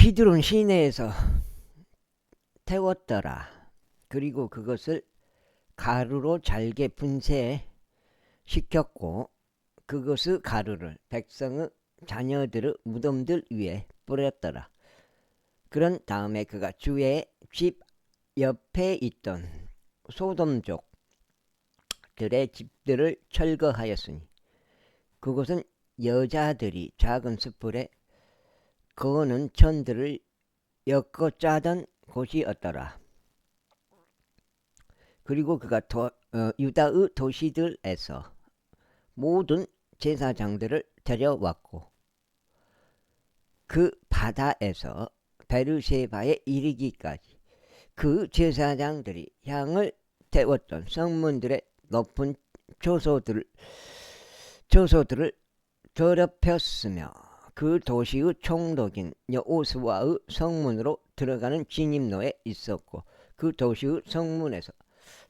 기드론 시내에서 태웠더라. 그리고 그것을 가루로 잘게 분쇄시켰고 그것의 가루를 백성의 자녀들의 무덤들 위에 뿌렸더라. 그런 다음에 그가 주의 집 옆에 있던 소돔족들의 집들을 철거하였으니 그곳은 여자들이 작은 숯불에 거는 천들을 엮어 짜던 곳이었더라. 그리고 그가 유다의 도시들에서 모든 제사장들을 데려왔고 그 바다에서 베르세바에 이르기까지 그 제사장들이 향을 태웠던 성문들의 높은 초소들을 더럽혔으며 그 도시의 총독인 여호수아의 성문으로 들어가는 진입로에 있었고 그 도시의 성문에서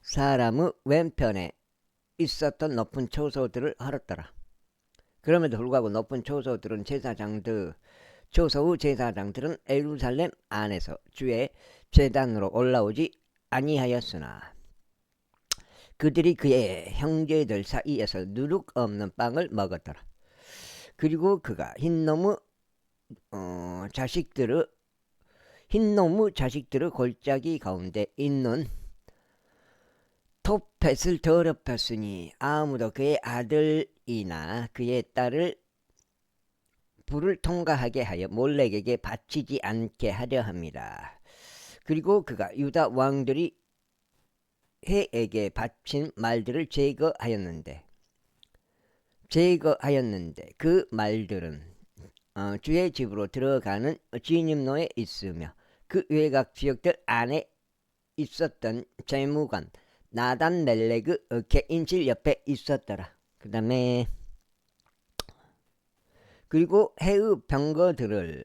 사람의 왼편에 있었던 높은 초소들을 헐었더라. 그럼에도 불구하고 높은 초소의 제사장들은 예루살렘 안에서 주의 제단으로 올라오지 아니하였으나 그들이 그의 형제들 사이에서 누룩 없는 빵을 먹었더라. 그리고 그가 흰놈의 자식들의 골짜기 가운데 있는 톱펫을 더럽혔으니 아무도 그의 아들이나 그의 딸을 불을 통과하게 하여 몰렉에게 바치지 않게 하려 함이라. 그리고 그가 유다 왕들이 해에게 바친 말들을 제거하였는데 그 말들은 주의 집으로 들어가는 진입로에 있으며 그 외곽 지역들 안에 있었던 재무관 나단 멜렉의 개인실 옆에 있었더라. 그 다음에 그리고 해의 병거들을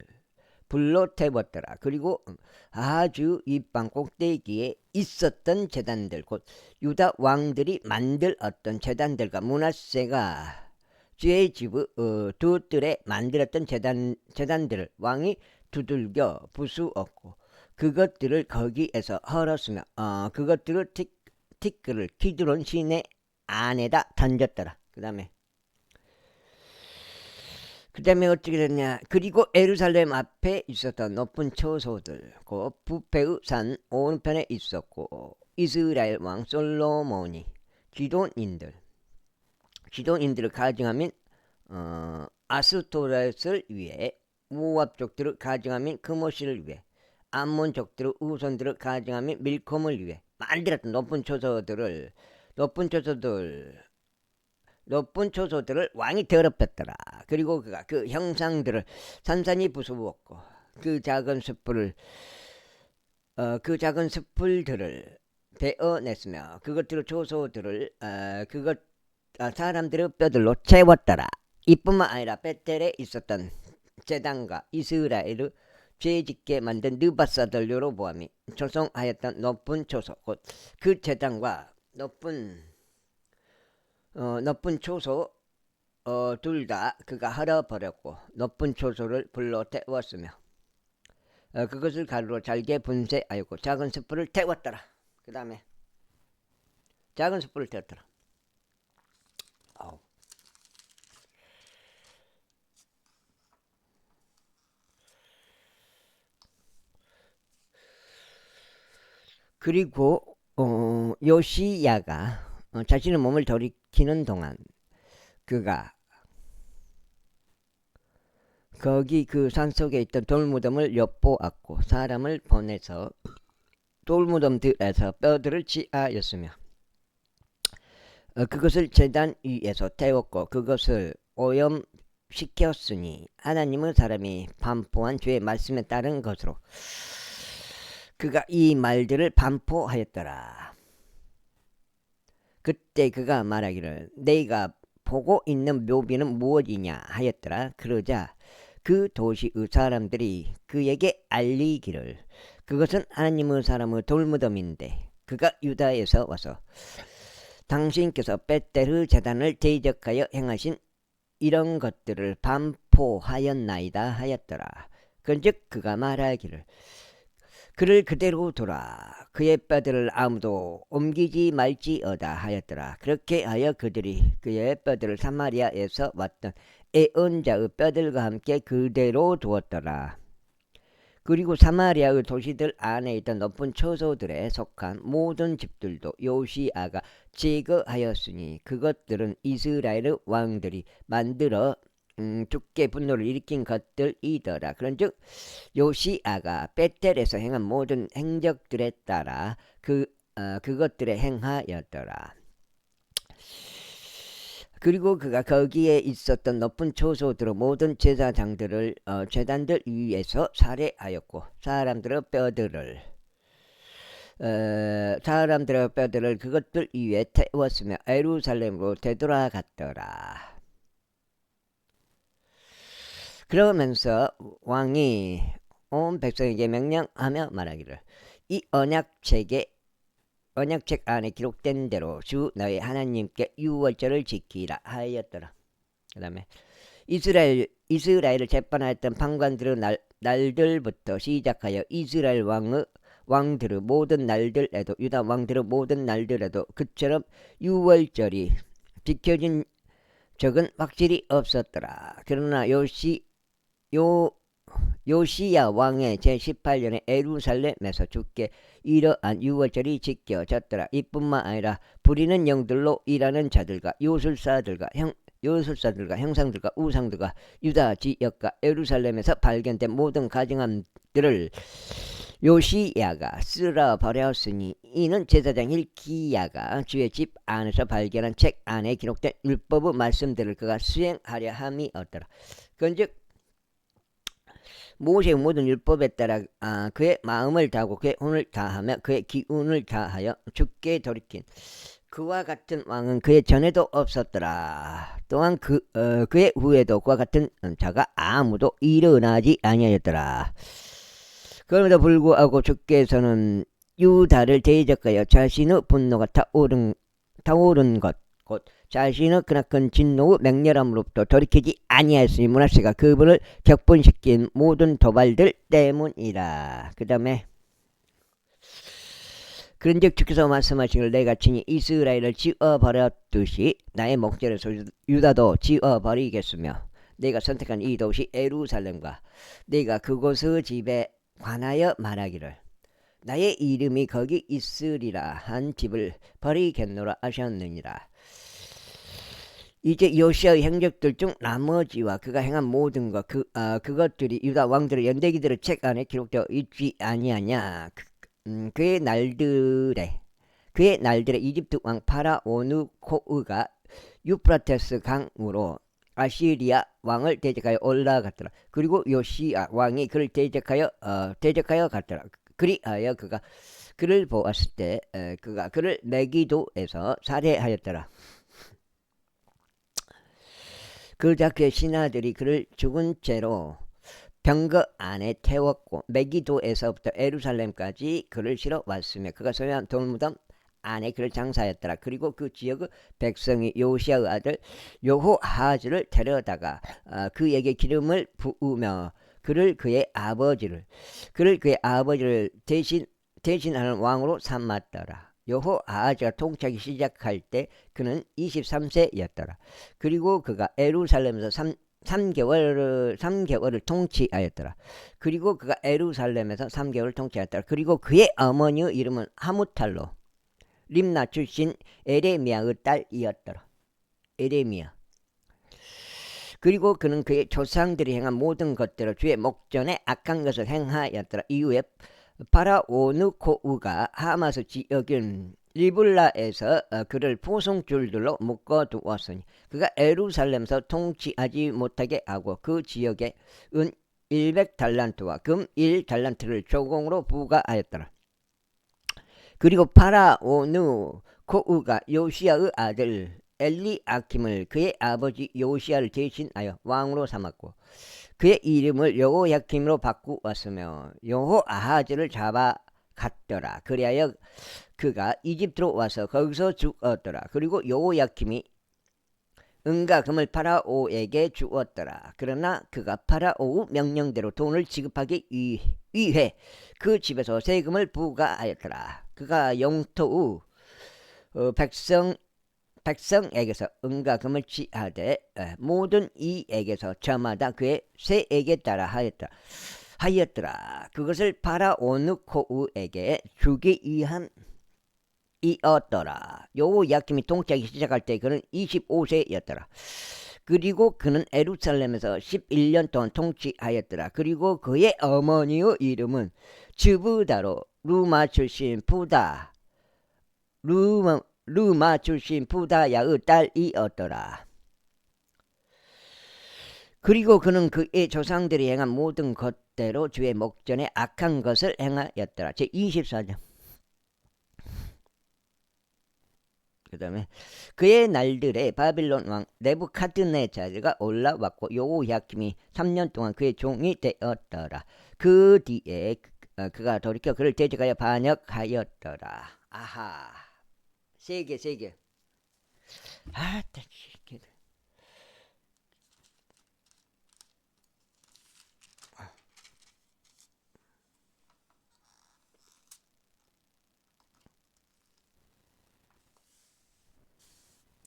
불로 태웠더라. 그리고 아주 이방 꼭대기에 있었던 제단들 곧 유다 왕들이 만들었던 제단들과 므낫세가 주의 집의 두 뜰에 만들었던 제단들을 왕이 두들겨 부수었고 그것들을 거기에서 헐었으며 그것들을 티끌을 기드론 시내 안에다 던졌더라. 그 다음에 어떻게 됐냐. 그리고 예루살렘 앞에 있었던 높은 초소들 그 부페의 산 오른편에 있었고 이스라엘 왕 솔로몬이 지도인들을 가증하면 아스토렛을 위해 모압족들을 가증하면 그모시를 위해 암몬족들의 우선들을 가증하면 밀콤을 위해 만들었던 높은 왕이 더럽혔더라. 그리고 그가 그 형상들을 산산이 부수었고 그 작은 숯불들을 베어냈으며 그것들의 초소들을 사람들의 뼈들로 채웠더라. 이뿐만 아니라 베텔에 있었던 제단과 이스라엘의 죄짓게 만든 느바사들 여로보암이 조성하였던 높은 초소 곧 그 제단과 높은 초소 둘 다 그가 헐어버렸고 높은 초소를 불로 태웠으며 그것을 가루로 잘게 분쇄하였고 작은 숯불을 태웠더라. 그 다음에 작은 숯불을 태웠더라. 그리고 요시야가 자신의 몸을 돌이키는 동안 그가 거기 그 산속에 있던 돌무덤을 엿보았고 사람을 보내서 돌무덤들에서 뼈들을 취하였으며 그것을 제단 위에서 태웠고 그것을 오염시켰으니 하나님의 사람이 반포한 주의 말씀에 따른 것으로 그가 이 말들을 반포하였더라. 그때 그가 말하기를 내가 보고 있는 묘비는 무엇이냐 하였더라. 그러자 그 도시의 사람들이 그에게 알리기를 그것은 하나님의 사람의 돌무덤인데 그가 유다에서 와서 당신께서 베텔의 제단을 대적하여 행하신 이런 것들을 반포하였나이다 하였더라. 그런즉 그가 말하기를 그를 그대로 둬라. 그의 뼈들을 아무도 옮기지 말지어다 하였더라. 그렇게 하여 그들이 그의 뼈들을 사마리아에서 왔던 애언자의 뼈들과 함께 그대로 두었더라. 그리고 사마리아의 도시들 안에 있던 높은 처소들에 속한 모든 집들도 요시아가 제거하였으니 그것들은 이스라엘의 왕들이 만들어 주께 분노를 일으킨 것들이더라. 그런즉 요시아가 베텔에서 행한 모든 행적들에 따라 그것들에 행하였더라. 그리고 그가 거기에 있었던 높은 초소들의 모든 제사장들을 제단들 위에서 살해하였고 사람들의 뼈들을 그것들 위에 태웠으며 예루살렘으로 되돌아갔더라. 그러면서 왕이 온 백성에게 명령하며 말하기를 이 언약책 안에 기록된 대로 주 너희 하나님께 유월절을 지키라 하였더라. 그 다음에 이스라엘을 재판하였던 판관들의 날들부터 시작하여 이스라엘 왕들의 모든 날들에도 유다 왕들의 모든 날들에도 그처럼 유월절이 지켜진 적은 확실히 없었더라. 그러나 요시야 왕의 제18년에 예루살렘에서 주께 이러한 유월절이 지켜졌더라. 이뿐만 아니라 부리는 영들로 일하는 자들과 요술사들과 형상들과 우상들과 유다 지역과 예루살렘에서 발견된 모든 가증함들을 요시야가 쓸어버렸으니 이는 제사장 hilki야가 주의 집 안에서 발견한 책 안에 기록된 율법의 말씀들을 그가 수행하려 함이었더라. 그런즉 모세의 모든 율법에 따라 그의 마음을 다하고 그의 혼을 다하며 그의 기운을 다하여 주께 돌이킨 그와 같은 왕은 그의 전에도 없었더라. 또한 그의 후에도 그와 같은 자가 아무도 일어나지 아니하였더라. 그럼에도 불구하고 주께서는 유다를 대적하여 자신의 분노가 타오른 것 자신의 크나큰 진노의 맹렬함으로부터 돌이키지 아니하였으니 므낫세가 그분을 격분시킨 모든 도발들 때문이라. 그 다음에 그런즉 주께서 말씀하시기를 내가 친히 이스라엘을 지어버렸듯이 나의 목전에서 유다도 지어버리겠으며 내가 선택한 이 도시 예루살렘과 내가 그곳의 집에 관하여 말하기를 나의 이름이 거기 있으리라 한 집을 버리겠노라 하셨느니라. 이제 요시아의 행적들 중 나머지와 그가 행한 모든 것 그것들이 유다 왕들의 연대기들의 책 안에 기록되어 있지 아니하냐. 그의 날들에 이집트 왕 파라오누코우가 유프라테스 강으로 아시리아 왕을 대적하여 올라갔더라. 그리고 요시아 왕이 그를 대적하여 갔더라. 그리하여 그가 그를 보았을 때 그가 그를 메기도에서 살해하였더라. 그러자 그의 신하들이 그를 죽은 채로 병거 안에 태웠고 메기도에서부터 예루살렘까지 그를 실어 왔으며 그가 소유한 돌무덤 안에 그를 장사하였더라. 그리고 그 지역의 백성이 요시아의 아들 여호아하즈를 데려다가 그에게 기름을 부으며 그를 그의 아버지를 대신하는 왕으로 삼았더라. 여호아하즈가 통치하기 시작할 때 그는 23세였더라. 그리고 그가 예루살렘에서 3개월을 통치하였더라. 그리고 그가 예루살렘에서 3개월을 통치하였더라. 그리고 그의 어머니의 이름은 하무탈로 림나 출신 에레미야의 딸이었더라. 에레미야. 그리고 그는 그의 조상들이 행한 모든 것대로 주의 목전에 악한 것을 행하였더라. 이후에 파라오누코우가 하마스 지역인 리블라에서 그를 포송줄들로 묶어두었으니 그가 예루살렘에서 통치하지 못하게 하고 그 지역에 은 100달란트와 금 1달란트를 조공으로 부과하였더라. 그리고 파라오누코우가 요시아의 아들 엘리아킴을 그의 아버지 요시아를 대신하여 왕으로 삼았고 그의 이름을 여호야킴으로 바꾸었으며 여호아하즈를 잡아갔더라. 그리하여 그가 이집트로 와서 거기서 죽었더라. 그리고 여호야킴이 은과 금을 파라오에게 주었더라. 그러나 그가 파라오의 명령대로 돈을 지급하기 위해 그 집에서 세금을 부과하였더라. 그가 영토의 백성에게서 은과 금을 취하되 모든 이에게서 저마다 그의 세에게 따라 하였더라. 그것을 파라오느코우에게 주기 위함이었더라. 여호야김이 통치하기 시작할 때 그는 25세였더라. 그리고 그는 에루살렘에서 11년 동안 통치하였더라. 그리고 그의 어머니의 이름은 즈브다로 루마 출신 부다야의 딸이었더라. 그리고 그는 그의 조상들이 행한 모든 것대로 주의 목전에 악한 것을 행하였더라. 제24장. 그 다음에 그의 날들에 바빌론 왕 네부카드네자르가 올라왔고 여호야김이 3년 동안 그의 종이 되었더라. 그 뒤에 그가 돌이켜 그를 대적하여 반역하였더라. 아하. 세 개. 아따 시계.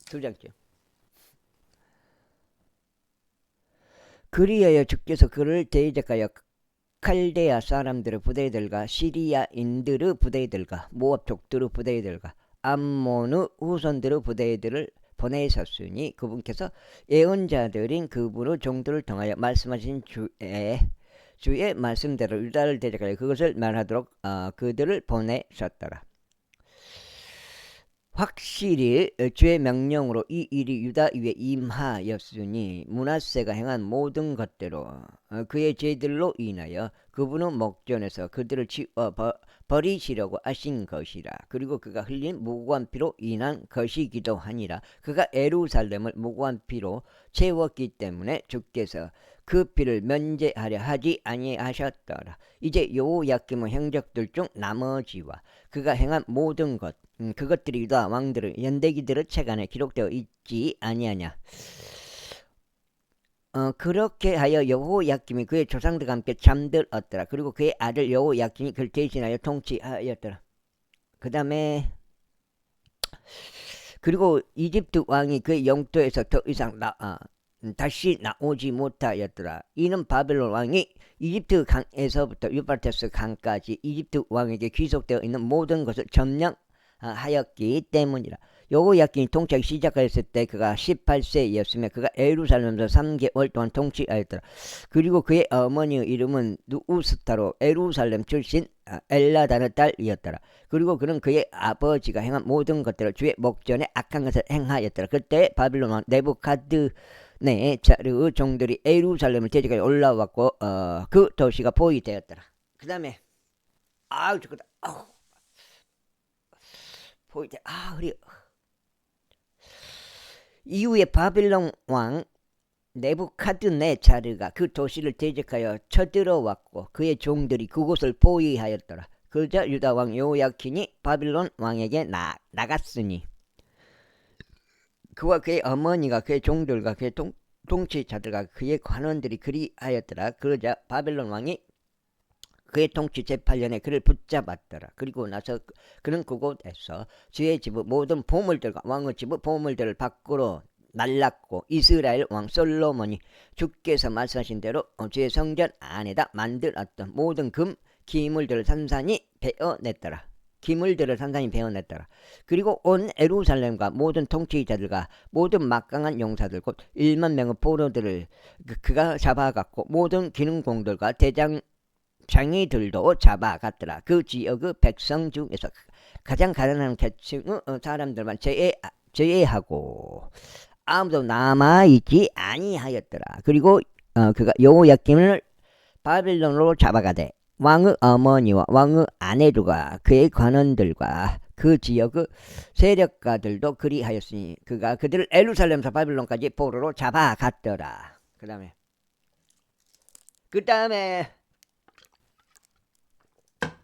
두 장째. 그리하여 주께서 그를 대적하여 칼데아 사람들의 부대들과 시리아인들의 부대들과 모압 족들의 부대들과 암몬의 후손들의 부대들을 보내셨으니 그분께서 예언자들인 그분의 종들을 통하여 말씀하신 주의 말씀대로 유다를 대적하여 그것을 말하도록 그들을 보내셨더라. 확실히 주의 명령으로 이 일이 유다 위에 임하였으니 므낫세가 행한 모든 것대로 그의 죄들로 인하여 그분의 목전에서 그들을 치워 버리시려고 하신 것이라. 그리고 그가 흘린 무고한 피로 인한 것이기도 하니라. 그가 예루살렘을 무고한 피로 채웠기 때문에 주께서 그 피를 면제하려 하지 아니하셨더라. 이제 여호야김의 행적들 중 나머지와 그가 행한 모든 것 그것들이 유다 왕들의 연대기들의 책 안에 기록되어 있지 아니하냐. 그렇게 하여 여호야김이 그의 조상들과 함께 잠들었더라. 그리고 그의 아들 여호야김이 그를 대신하여 통치하였더라. 그 다음에 그리고 이집트 왕이 그의 영토에서 더 이상 다시 나오지 못하였더라. 이는 바벨론 왕이 이집트 강에서부터 유프라테스 강까지 이집트 왕에게 귀속되어 있는 모든 것을 점령하였기 때문이라. 여호야김이 통치하기 시작하였을 때 그가 18세였으며 그가 예루살렘에서 3개월 동안 통치하였더라. 그리고 그의 어머니의 이름은 누우스타로 예루살렘 출신 엘라단의 딸이었더라. 그리고 그는 그의 아버지가 행한 모든 것대로 주의 목전에 악한 것을 행하였더라. 그때 바빌론 왕 네부갓네자르의 종들이 예루살렘을 대적하여 올라왔고 그 도시가 포위되었더라. 그 다음에 죽겠다. 포위돼. 흐려. 이후에 바빌론 왕 네부카드네자르가 그 도시를 대적하여 쳐들어왔고 그의 종들이 그곳을 포위하였더라. 그러자 유다 왕 여호야킨이 바빌론 왕에게 나갔으니 그와 그의 어머니가 그의 종들과 그의 통치자들과 그의 관원들이 그리하였더라. 그러자 바빌론 왕이 그의 통치 제8년에 그를 붙잡았더라. 그리고 나서 그는 그곳에서 주의 집의 모든 보물들과 왕의 집의 보물들을 밖으로 날랐고 이스라엘 왕 솔로몬이 주께서 말씀하신 대로 주의 성전 안에다 만들었던 모든 금 기물들을 산산히 베어냈더라. 그리고 온 예루살렘과 모든 통치자들과 모든 막강한 용사들 곧 1만 명의 포로들을 그가 잡아갔고 모든 기능공들과 장이들도 잡아갔더라. 그 지역의 백성 중에서 가장 가난한 계층의 사람들만 제외하고 아무도 남아있지 아니하였더라. 그리고 그가 여호야김을 바빌론으로 잡아가되 왕의 어머니와 왕의 아내들과 그의 관원들과 그 지역의 세력가들도 그리하였으니 그가 그들을 예루살렘에서 바빌론까지 포로로 잡아갔더라. 그 다음에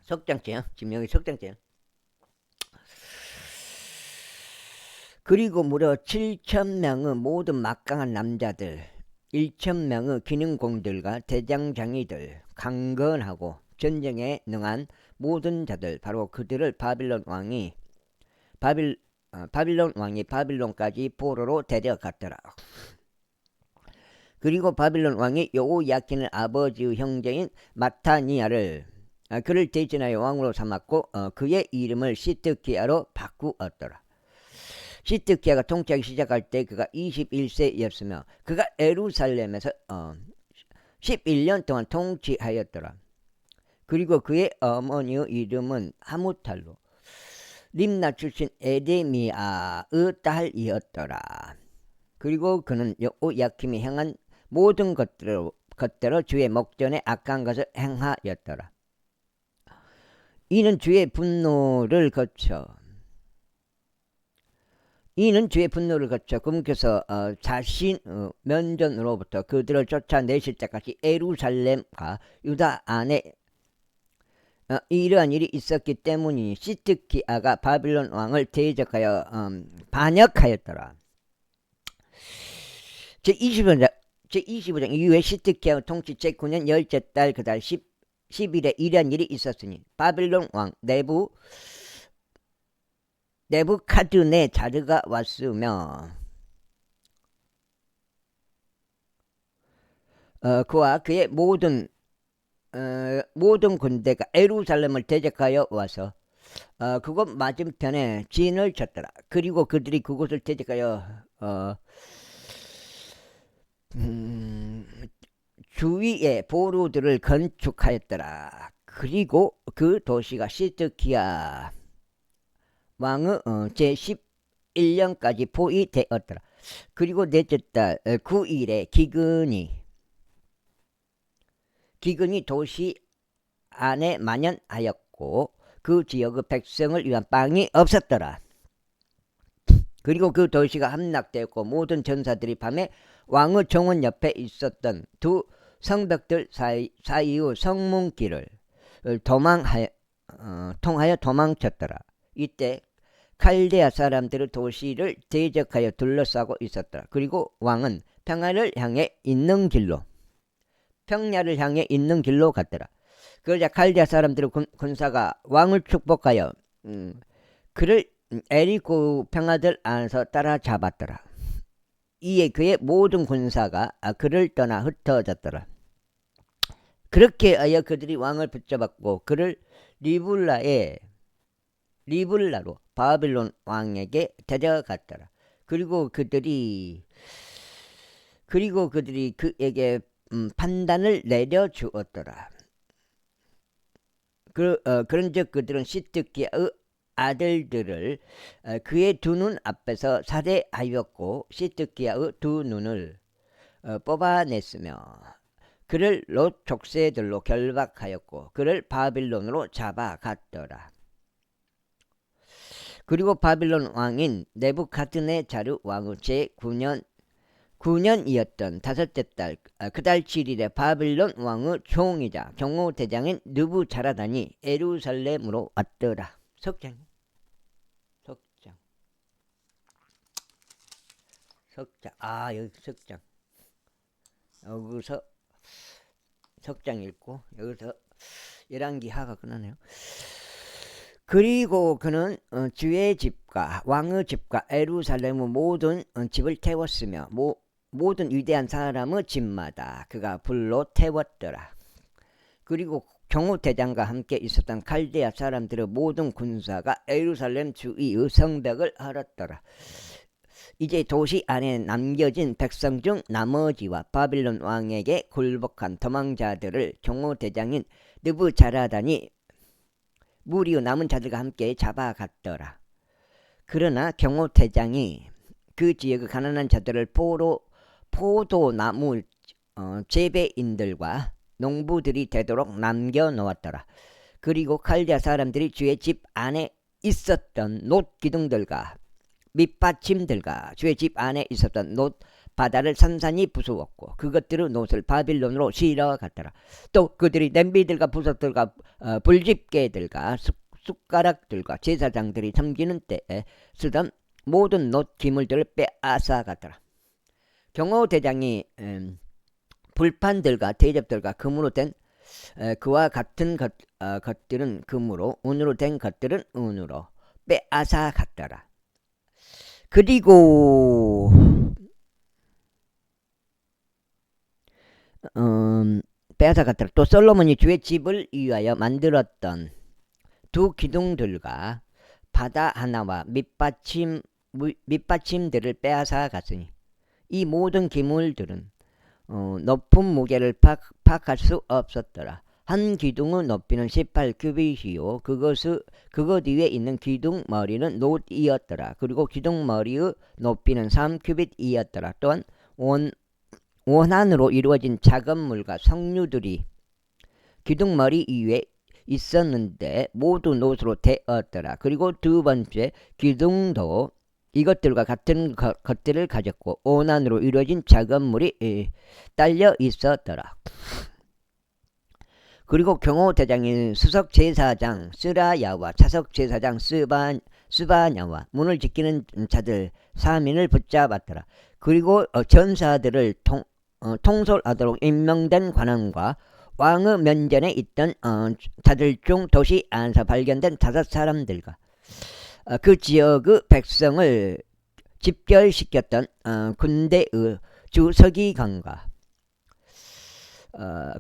석장째요. 지금 여기 석장째요. 그리고 무려 7,000명의 모든 막강한 남자들, 1,000명의 기능공들과 대장장이들, 강건하고 전쟁에 능한 모든 자들, 바로 그들을 바빌론 왕이 바빌론까지 포로로 데려갔더라. 그리고 바빌론 왕이 여호야킨의 아버지의 형제인 마타니아를 그를 대신하여 왕으로 삼았고 그의 이름을 시드기야로 바꾸었더라. 시드기야가 통치하기 시작할 때 그가 21세였으며 그가 예루살렘에서 11년 동안 통치하였더라. 그리고 그의 어머니의 이름은 하무탈로 림나 출신 에데미아의 딸이었더라. 그리고 그는 여호야킴이 행한 모든 것대로 주의 목전에 악한 것을 행하였더라. 이는 주의 분노를 거쳐 그분께서 자신 면전으로부터 그들을 쫓아내실 때까지 예루살렘과 유다 안에 이러한 일이 있었기 때문이니 시드기야가 바빌론 왕을 대적하여 반역하였더라. 제25장 이후에 시드기야 통치 제9년 열째 달 그 달 10일에 이러한 일이 있었으니 바빌론 왕 네부카드네자르가 왔으며 그와 그의 모든 군대가 예루살렘을 대적하여 와서 그곳 맞은편에 진을 쳤더라. 그리고 그들이 그곳을 대적하여 주위에 보루들을 건축하였더라. 그리고 그 도시가 시드기야 왕의 제11년까지 포위되었더라. 그리고 넷째 달 9일에 기근이 도시 안에 만연하였고 그 지역의 백성을 위한 빵이 없었더라. 그리고 그 도시가 함락되었고 모든 전사들이 밤에 왕의 정원 옆에 있었던 두 성벽들 사이의 성문길을 통하여 도망쳤더라. 이때 칼데아 사람들의 도시를 대적하여 둘러싸고 있었더라. 그리고 왕은 평야를 향해 있는 길로 갔더라. 그러자 칼데아 사람들의 군사가 왕을 축복하여 그를 에리코 평야들 안에서 따라잡았더라. 이에 그의 모든 군사가 그를 떠나 흩어졌더라. 그렇게 하여 그들이 왕을 붙잡았고 그를 리블라로 바빌론 왕에게 데려갔더라. 그리고 그들이 그에게 판단을 내려주었더라. 그런즉 그들은 시드기야의 아들들을 그의 두 눈 앞에서 살해하였고 시드기야의 두 눈을 뽑아냈으며 그를 롯 족쇄들로 결박하였고 그를 바빌론으로 잡아갔더라. 그리고 바빌론 왕인 네부카드네자르 왕의 제9년이었던 다섯째 달 그 달 7일에 바빌론 왕의 총이자 경호대장인 느부자라단이 예루살렘으로 왔더라. 석장. 여기 석장. 여기서 석장 읽고 여기서 열왕기 하가 끝나네요. 그리고 그는 주의 집과 왕의 집과 예루살렘의 모든 집을 태웠으며 모든 위대한 사람의 집마다 그가 불로 태웠더라. 그리고 경호대장과 함께 있었던 칼데아 사람들의 모든 군사가 예루살렘 주위의 성벽을 헐었더라. 이제 도시 안에 남겨진 백성 중 나머지와 바빌론 왕에게 굴복한 도망자들을 경호대장인 느부자라단이 무리의 남은 자들과 함께 잡아갔더라. 그러나 경호대장이 그 지역의 가난한 자들을 포도나무 재배인들과 농부들이 되도록 남겨놓았더라. 그리고 칼데아 사람들이 주의 집 안에 있었던 놋 기둥들과 밑받침들과 주의 집 안에 있었던 놋 바다를 산산이 부수었고 그것들의 놋을 바빌론으로 실어갔더라. 또 그들이 냄비들과 부석들과 불집게들과 숟가락들과 제사장들이 섬기는 때에 쓰던 모든 놋 기물들을 빼앗아 갔더라. 경호대장이 불판들과 대접들과 금으로 된 그와 같은 것들은 금으로, 은으로 된 것들은 은으로 빼앗아 갔더라. 그리고 빼앗아 갔더라. 또 솔로몬이 주의 집을 위하여 만들었던 두 기둥들과 바다 하나와 밑받침들을 빼앗아 갔으니 이 모든 기물들은 높은 무게를 파악할 수 없었더라. 한 기둥의 높이는 18규빗이요 그것 위에 있는 기둥 머리는 놋이었더라. 그리고 기둥 머리의 높이는 3규빗이었더라. 또한 원안으로 이루어진 작은 물과 석류들이 기둥 머리 위에 있었는데 모두 놋으로 되었더라. 그리고 두 번째 기둥도 이것들과 같은 것들을 가졌고 원안으로 이루어진 작은 물이 딸려 있었더라. 그리고 경호대장인 수석제사장 스라야와 차석제사장 스바냐와 문을 지키는 자들 3인을 붙잡았더라. 그리고 전사들을 통솔하도록 임명된 관원과 왕의 면전에 있던 자들 중 도시 안에서 발견된 5사람들과 그 지역의 백성을 집결시켰던 군대의 주서기관과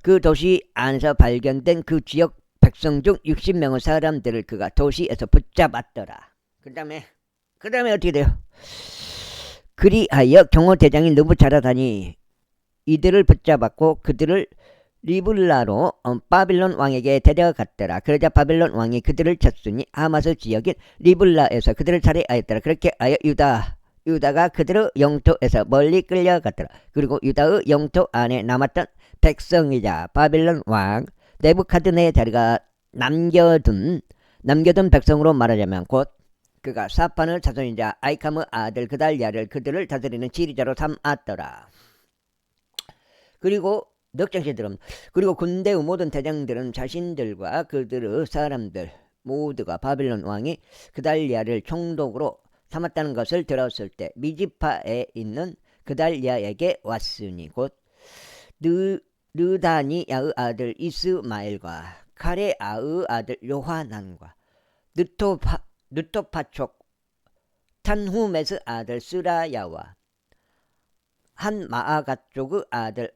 그 도시 안에서 발견된 그 지역 백성 중 60명의 사람들을 그가 도시에서 붙잡았더라. 그 다음에 어떻게 돼요? 그리하여 경호대장이 느부자라단이 이들을 붙잡았고 그들을 리블라로 바빌론 왕에게 데려갔더라. 그러자 바빌론 왕이 그들을 쳤으니 하마스 지역인 리블라에서 그들을 살해하였더라. 그렇게 하여 유다가 그들의 영토에서 멀리 끌려갔더라. 그리고 유다의 영토 안에 남았던 백성이자 바빌론 왕 네부카드네자르가 남겨둔 백성으로 말하자면 곧 그가 사판의 자손이자 아이캄의 아들 그달랴를 그들을 다스리는 지리자로 삼았더라. 그리고 넉장시에 들어옵니다. 그리고 군대의 모든 대장들은 자신들과 그들의 사람들 모두가 바빌론 왕이 그달랴를 총독으로 삼았다는 것을 들었을 때 미지파에 있는 그달랴에게 왔으니 곧 르다니야의 아들 이스마엘과 카레아의 아들 요하난과 느토파촉 탄후메스 아들 스라야와 한 마아가 쪽의 아들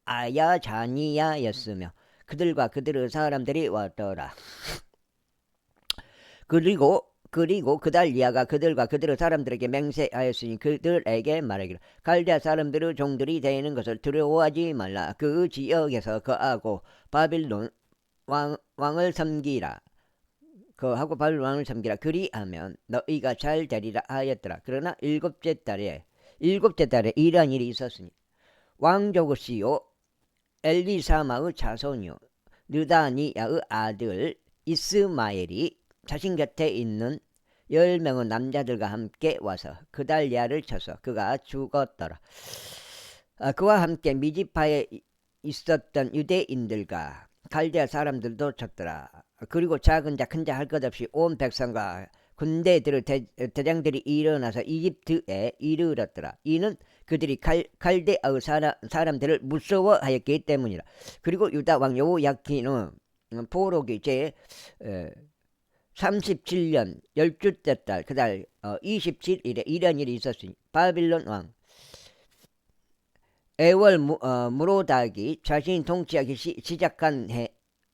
아야자니야였으며 그들과 그들의 사람들이 왔더라. 그리고 그달리아가 그들과 그들의 사람들에게 맹세하였으니 그들에게 말하기를 갈대아 사람들의 종들이 되는 것을 두려워하지 말라. 그 지역에서 거하고 바빌론 왕을 섬기라. 그리하면 너희가 잘 되리라 하였더라. 그러나 일곱째 달에 이러한 일이 있었으니 왕족의 씨요 엘리사마의 자손이요 느다니야의 아들 이스마엘이 자신 곁에 있는 10명의 남자들과 함께 와서 그달랴를 쳐서 그가 죽었더라. 그와 함께 미지파에 있었던 유대인들과 갈대아 사람들도 쳤더라. 그리고 작은 자 큰 자 할 것 없이 온 백성과 군대들의 대장들이 일어나서 이집트에 이르렀더라. 이는 그들이 갈대아의 사람들을 무서워하였기 때문이라. 그리고 유다 왕 여호야킨은 포로기 제 37년 12째 달 그달 27일에 이런 일이 있었으니 바빌론 왕 에월 무로닥이 자신이 통치하기 시작한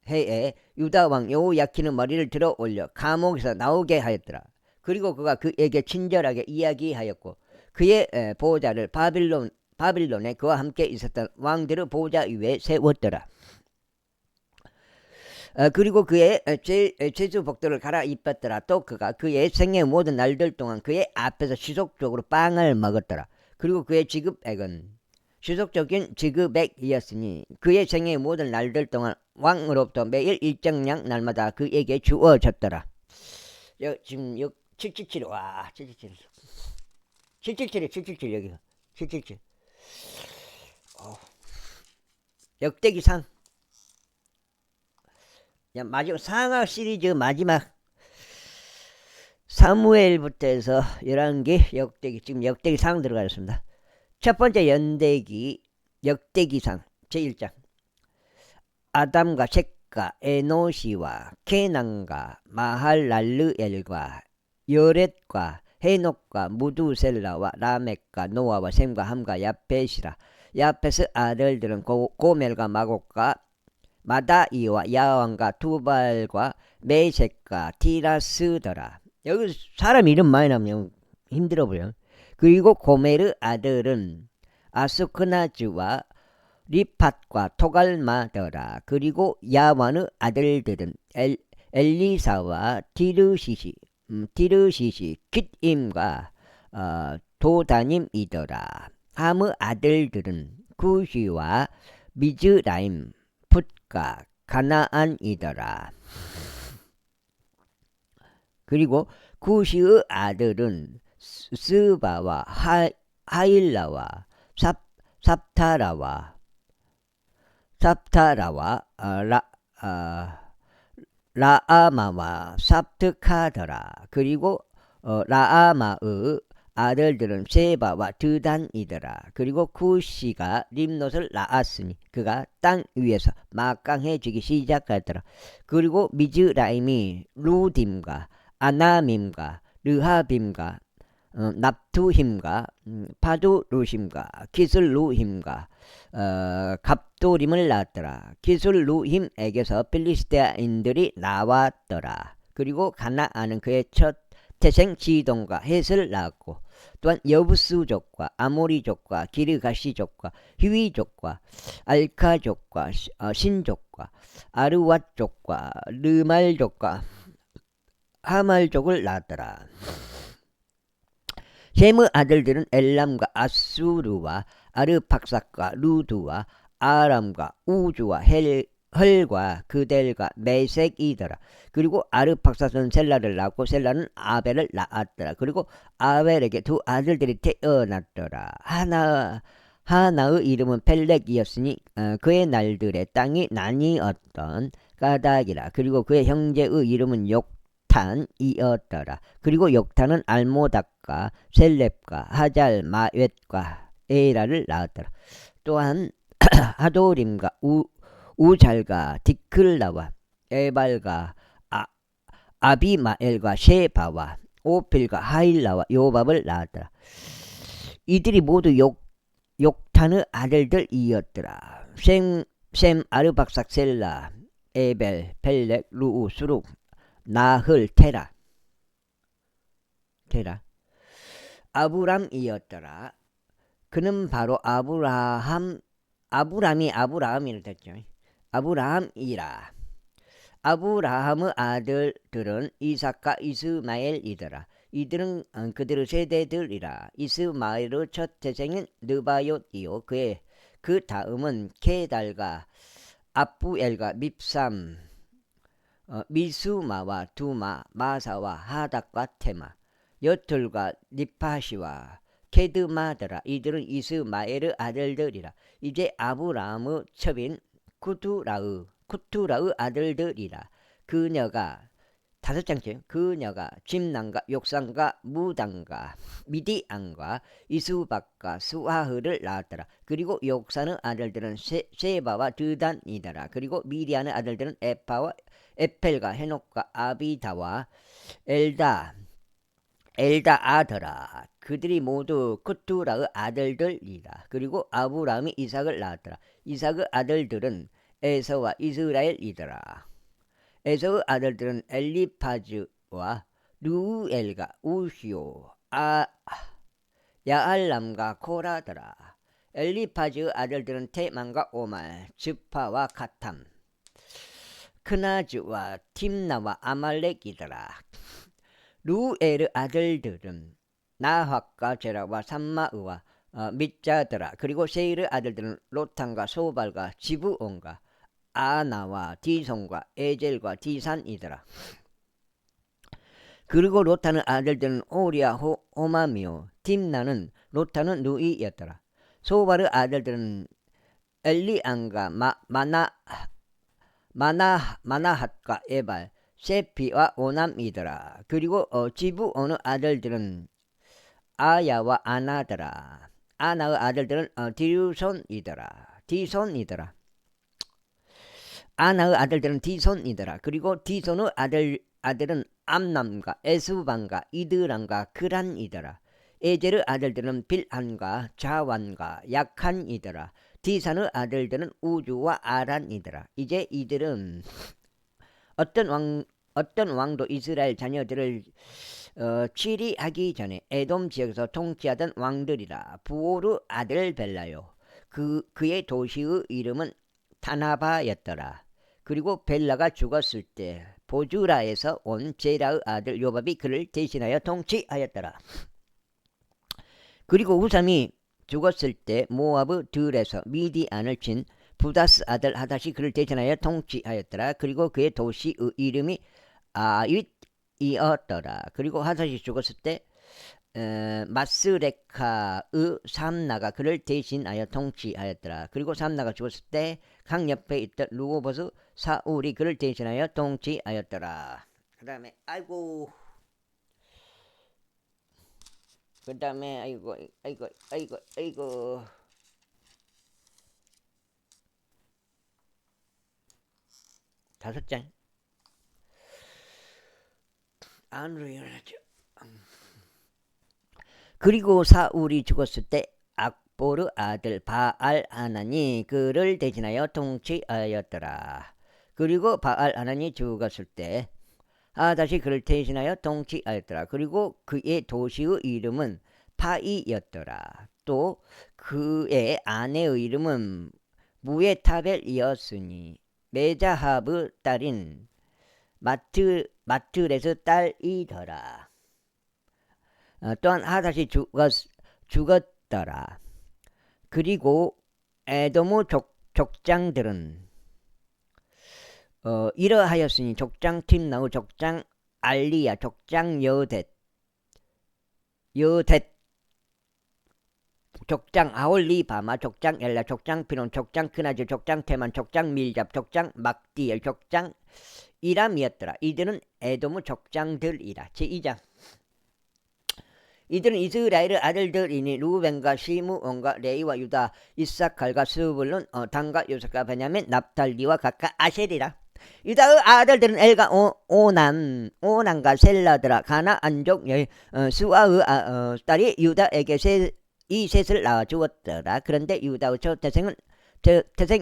해에 유다 왕 여호야킨의 머리를 들어 올려 감옥에서 나오게 하였더라. 그리고 그가 그에게 친절하게 이야기하였고 그의 보호자를 바빌론에 그와 함께 있었던 왕들의 보호자 위에 세웠더라. 그리고 그의 제수복들을 갈아입혔더라. 또 그가 그의 생애 모든 날들 동안 그의 앞에서 지속적으로 빵을 먹었더라. 그리고 그의 지급액은 지속적인 지급액이었으니 그의 생애 모든 날들 동안 왕으로부터 매일 일정량 날마다 그에게 주어졌더라. 지금 777 와 777 여기 777 역대기상 마지막 상하 시리즈 마지막 사무엘부터 해서 11개 역대기, 지금 역대기상 들어가겠습니다. 첫 번째 연대기 역대기상 제1장. 아담과 셋과 에노시와 케난과 마할랄르엘과 여렛과 헤녹과 무두셀라와 라멕과 노아와 셈과 함과 야펫이라. 야펫의 아들들은 고멜과 마곡과 마다이와 야왕과 투발과 메섹과 티라스더라. 여기 사람 이름 많이 나오면 힘들어 보여. 그리고 고멜의 아들은 아스크나즈와 리팟과 토갈마더라. 그리고 야완의 아들들은 엘리사와 티르시시 kit임과 도다님이더라. 함의 아들들은 구시와 미즈라임 풋과 가나안이더라. 그리고 구시의 아들은 스바와 하일라와 삽타라와 라아마와 삽트카더라. 그리고 라아마의 아들들은 세바와 드단이더라. 그리고 구시가 림롯을 낳았으니 그가 땅 위에서 막강해지기 시작하더라. 그리고 미즈라임이 루딤과 아나밈과 르하빔과 납투힘과 파두루심과 기슬루힘과 갑도림을 낳았더라. 기슬루힘에게서 필리스테인들이 나왔더라. 그리고 가나안은 그의 첫 태생 지동과 헷을 낳았고, 또한 여부스족과 아모리족과 기르가시족과 히위족과 알카족과 신족과 아르왓족과 르말족과 하말족을 낳았더라. 셈의 아들들은 엘람과 아수르와 아르팍삭과 루드와 아람과 우주와 헐과 그델과 메색이더라. 그리고 아르팍삭은 셀라를 낳고 셀라는 아벨을 낳았더라. 그리고 아벨에게 두 아들들이 태어났더라. 하나의 이름은 펠렉이었으니 그의 날들의 땅이 나뉘었던 까닭이라. 그리고 그의 형제의 이름은 욕탄이었더라. 그리고 욕탄은 알모닥과 셀렙과 하잘 마웻과 에라를 낳았더라. 또한 하도림과 우잘과 디클라와 에발과 아비마엘과 셰바와 오필과 하일라와 요밥을 낳았더라. 이들이 모두 욕탄의 아들들이었더라. 셈 아르박삭 셀라 에벨 펠렉 루우 수룩 나흘 테라 아브람이었더라. 그는 바로 아브람이라 됐죠. 아브라함이라. 아브라함의 아들들은 이삭과 이스마엘이더라. 이들은 그들의 세대들이라. 이스마엘의 첫 태생인 느바요이요 그 다음은 케달과 아부엘과 밉삼 미수마와 두마 마사와 하닥과 테마 여툴과 니파시와 케드마더라. 이들은 이스마엘의 아들들이라. 이제 아브라함의 첩인 쿠투라의 아들들이라. 그녀가 다섯 장째. 그녀가 짐난과 욕산과 무단과 미디안과 이수박과 수하흐를 낳았더라. 그리고 욕산의 아들들은 세바와 드단이더라. 그리고 미디안의 아들들은 에펠과 헤녹과 아비다와 엘다아더라. 그들이 모두 쿠투라의 아들들이라. 그리고 아브라함이 이삭을 낳았더라. 이삭의 아들들은 에서와 이스라엘이더라. 에서의 아들들은 엘리파즈와 루엘과 우시오 야알람과 코라더라. 엘리파즈의 아들들은 테만과 오말 즈파와 가탐 크나즈와 팀나와 아말렉이더라. 루엘의 아들들은 나학과 제라와 삼마의와 밑자더라. 그리고 세일의 아들들은 로탄과 소발과 지브온과 아나와 디손과 에젤과 디산이더라. 그리고 로탄의 아들들은 오리아 호마미오 딤나는 로탄의 누이였더라. 소발의 아들들은 엘리안과 마나핫과 에발 세피와 오남이더라. 그리고 지부 어느 아들들은 아야와 아나더라. 아나의 아들들은 디손이더라. 아나의 아들들은 디손이더라. 그리고 디손의 아들은 암남과 에스반과 이드람과 그란이더라. 에젤의 아들들은 빌한과 자완과 약한이더라. 디산의 아들들은 우주와 아란이더라. 이제 이들은 어떤 왕도 이스라엘 자녀들을 치리하기 전에 에돔 지역에서 통치하던 왕들이라. 부오르 아들 벨라요. 그의 도시의 이름은 타나바였더라. 그리고 벨라가 죽었을 때 보주라에서 온 제라의 아들 요밥이 그를 대신하여 통치하였더라. 그리고 후삼이 죽었을 때 모압의 들에서 미디안을 친 부다스 아들 하닷이 그를 대신하여 통치하였더라. 그리고 그의 도시의 이름이 아윗이었더라. 그리고 하닷이 죽었을 때 마스레카의 삼나가 그를 대신하여 통치하였더라. 그리고 삼나가 죽었을 때 강 옆에 있던 루오보스 사울이 그를 대신하여 통치하였더라. 그 다음에 그 다음에 아이고 다섯 장 안리얼하죠. 그리고 사울이 죽었을 때 악보르 아들 바알 하나니 그를 대신하여 통치하였더라. 그리고 바알 하나니 죽었을 때 다시 그를 대신하여 통치하였더라. 그리고 그의 도시의 이름은 파이였더라. 또 그의 아내의 이름은 무에타벨이었으니 메자합의 딸인 마트레스 딸이더라. 또한 하닷이 죽었더라. 그리고 에돔의 족장들은 이러하였으니 족장 팀나우, 족장 알리야, 족장 여댓, 족장 아올리바마, 족장 엘라, 족장 피론, 족장 크나즈, 족장 테만, 족장 밀잡, 족장 막디엘, 족장 이람이었더라. 이들은 에돔의 족장들이라. 제2장. 이들은 이스라엘의 아들들이니 루벤과 시므온과 레이와 유다, 이사칼과 스불론, 단과 요셉과 베냐민, 납달리와 각각 아셀이라. 유다의 아들들은 엘과 오난과 셀라드라. 가나 안족 수아의 딸이 유다에게 이 셋을 낳아주었더라. 그런데 유다의 첫 태생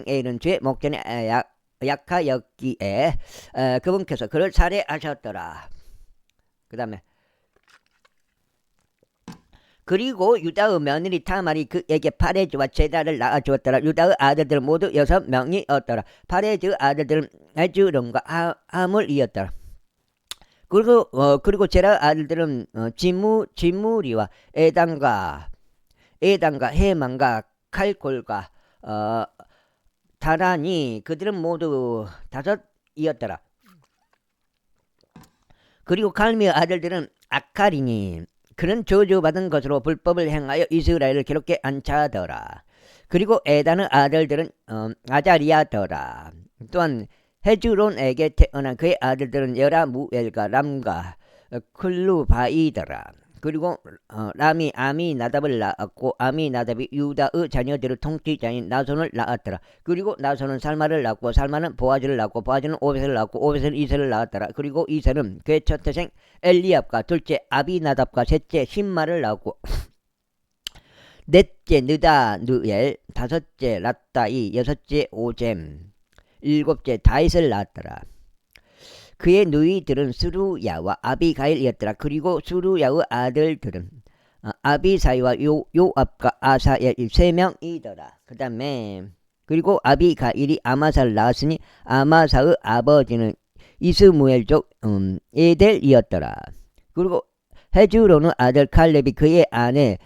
엘은 죄 목전에 약하였기에 그분께서 그를 살해하셨더라. 그 다음에 그리고 유다의 며느리 타말이 그에게 파레즈와 제다를 낳아주었더라. 유다의 아들들은 모두 6명이었더라. 파레즈의 아들들은 에즈론과 하물이었더라. 그리고 제라의 아들들은 지무리와 에단과 헤만과 칼골과 다라니 그들은 모두 5이었더라. 그리고 갈미의 아들들은 아카리니 그는 저주받은 것으로 불법을 행하여 이스라엘을 괴롭게 안차더라. 그리고 에단의 아들들은 아자리아더라. 또한 헤즈론에게 태어난 그의 아들들은 여라무엘과 람과 클루바이더라. 그리고 람이 아미나답을 낳았고 아미나답이 유다의 자녀들의 통치자인 나손을 낳았더라. 그리고 나손은 살마를 낳고 살마는 보아즈를 낳고 보아즈는 오벳을 낳고 오벳은 이세를 낳았더라. 그리고 이세는 그의 첫 태생 엘리압과 둘째 아비나답과 셋째 신마를 낳았고 넷째 느다느엘, 다섯째 랏다이, 여섯째 오젬, 일곱째 다윗을 낳았더라. 그의 누이들은 수루야와 아비가일이었더라. 그리고 수루야의 아들들은 아비사이와 요압과 아사엘 3명이더라. 그 다음에 그리고 아비가일이 아마사를 낳았으니 아마사의 아버지는 이스무엘족 에델이었더라. 그리고 헤즈론의 아들 칼렙이 그의 아내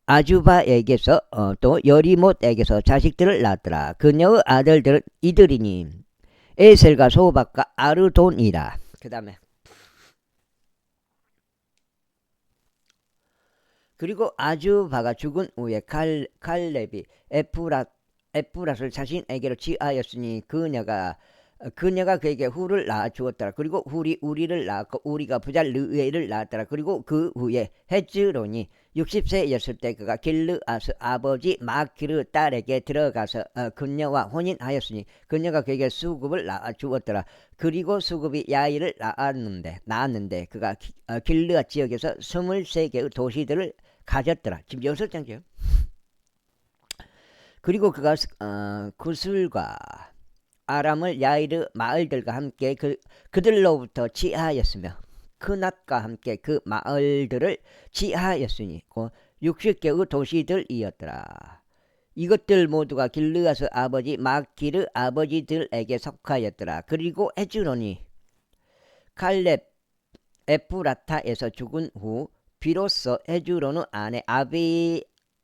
아주바에게서 또 여리못에게서 자식들을 낳았더라. 그녀의 아들들은 이들이니 에셀과 소박과 아르돈이라. 그 다음에 그리고 아주바가 죽은 후에 칼렙이 에프рат을 자신에게로 취하였으니 그녀가 그녀가 그에게 훌을 낳아 주었더라. 그리고 훌이 우리를 낳았고 우리가 부잘르에를 낳았더라. 그리고 그 후에 헤즈론이 60세였을 때 그가 길르아스 아버지 마키르 딸에게 들어가서 그녀와 혼인하였으니 그녀가 그에게 수급을 낳아 주었더라. 그리고 수급이 야일을 낳았는데 그가 길르아 지역에서 23개의 도시들을 가졌더라. 지금 6장이죠. 그리고 그가 구슬과 아람을 야이르 마을들과 함께 그들로부터 치하였으며 그낫과 함께 그 마을들을 치하였으니 60개의 도시들이었더라. 이것들 모두가 길르아스 아버지 마키르 아버지들에게 속하였더라. 그리고 헤즈론이 칼렙 에프라타에서 죽은 후 비로소 헤즈론의 아내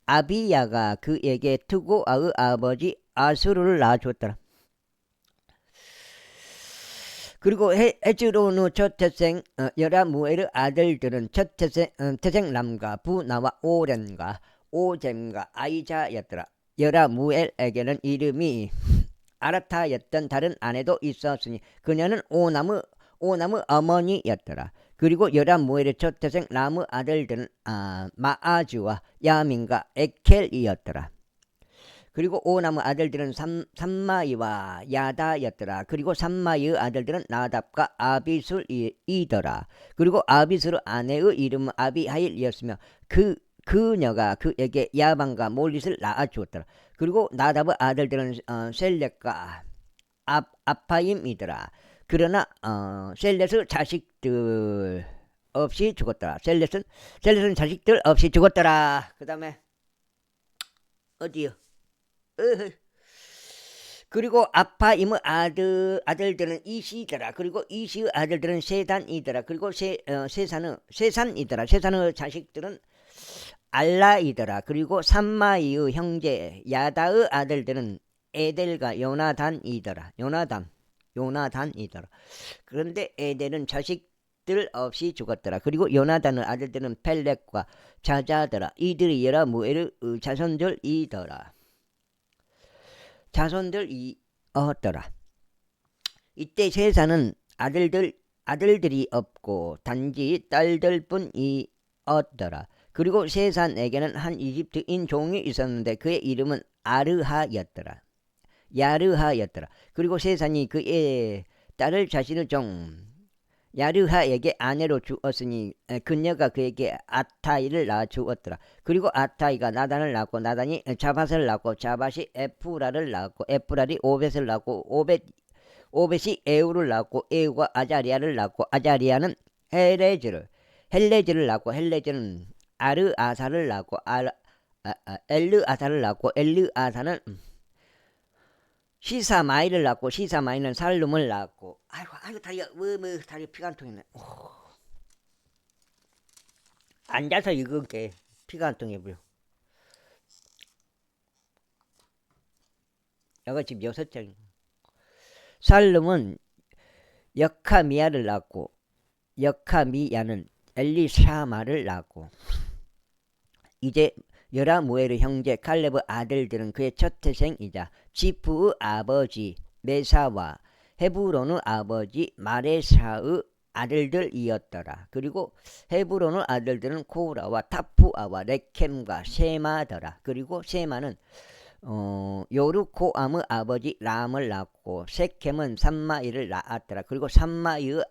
아비야가 그에게 트고아의 아버지 아수르를 낳아주었더라. 그리고 헤즈론의 첫 태생 여라무엘의 아들들은 첫 태생 람과 부나와 오렌과 오젬과 아이자였더라. 여라무엘에게는 이름이 아라타였던 다른 아내도 있었으니 그녀는 오남의 어머니였더라. 그리고 여라무엘의 첫 태생 람의 아들들은 마아즈와 야민과 에켈이었더라. 그리고 오남의 아들들은 삼마이와 야다였더라. 그리고 삼마이의 아들들은 나답과 아비술이더라. 그리고 아비술의 아내의 이름은 아비하일이었으며 그녀가 그에게 야방과 몰릿을 낳아주었더라. 그리고 나답의 아들들은 셀렛과 아파임이더라. 그러나 셀렛의 자식들 없이 죽었더라. 셀렛은 자식들 없이 죽었더라. 그 다음에 어디요? 그리고 아파임의 아들들은 이시더라. 그리고 이시의 아들들은 세단이더라. 그리고 세산이더라. 세산의 자식들은 알라이더라. 그리고 삼마이의 형제 야다의 아들들은 에델과 요나단이더라. 요나단이더라. 그런데 에델은 자식들 없이 죽었더라. 그리고 요나단의 아들들은 펠렉과 자자더라. 이들이 여라무엘의 자손들이더라. 자손들이었더라. 이때 세산은 아들들이 없고 단지 딸들뿐이었더라. 그리고 세산에게는 한 이집트인 종이 있었는데 그의 이름은 야르하였더라. 그리고 세산이 그의 딸을 자신의 종 야르하에게 아내로 주었으니 그녀가 그에게 아타이를 낳아 주었더라. 그리고 아타이가 나단을 낳고 나단이 자밧을 낳고 자밧이 에프라를 낳고 에프랄이 오벳을 낳고 오벳이 에우를 낳고 에우가 아자리아를 낳고 아자리아는 헬레즈를 낳고 헬레즈는 아르아사를 낳고 엘르아사를 낳고 엘르아사는 시사마이를 낳고 시사마이는 살룸을 낳고 아이고 다리가 다리가 피가 안 통했네. 앉아서 읽은 게 피가 안 통해 버려. 이거 지금 6장. 살룸은 여카미야를 낳고 여카미야는 엘리샤마를 낳고 이제 여라무엘의 형제 칼렙의 아들들은 그의 첫 태생이자 지프의 아버지 메사와 헤브론의 아버지 마레사의 아들들이었더라. 그리고 헤브론의 아들들은 코라와 타푸아와 레켐과 세마더라. 그리고 세마는 요르코암의 아버지 람을 낳고 세켐은 삼마이를 낳았더라. 그리고 삼마이의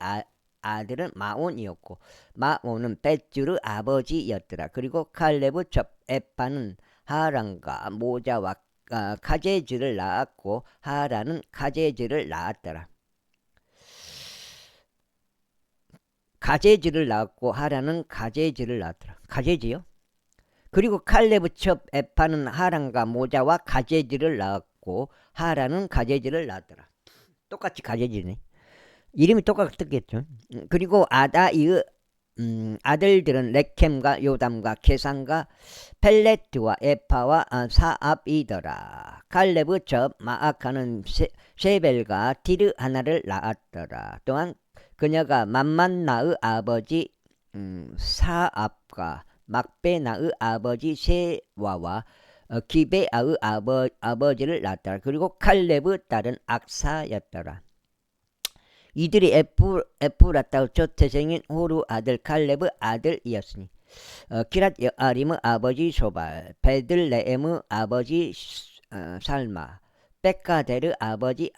아들은 마온이었고 마온은 벳주르 아버지였더라. 그리고 칼렙의 첩 에빠는 하란과 모자와 카제즈를 낳았고 하란은 카제즈를 낳았더라. 가제즈를 낳았고 하란은 가제즈를 낳았더라. 가제즈요? 그리고 칼렙의 첩 에빠는 하란과 모자와 가제즈를 낳았고 하란은 가제즈를 낳았더라. 똑같이 가제즈네. 이름이 똑같겠죠. 그리고 아다이의 아들들은 레켐과 요담과 게산과 펠레트와 에파와 사압이더라. 칼렙의 첩 마아카는 쉐벨과 디르 하나를 낳았더라. 또한 그녀가 맘만나의 아버지 사압과 막베나의 아버지 세와와 기베아의 아버지를 낳았더라. 그리고 칼렙의 딸은 악사였더라. 이들이 에프라타의 첫 태생인 호루 아들 칼렙의 아들이었으니 기랏 여아림의 아버지 소발, 베들레헴의 아버지 살마, 백가델의 아버지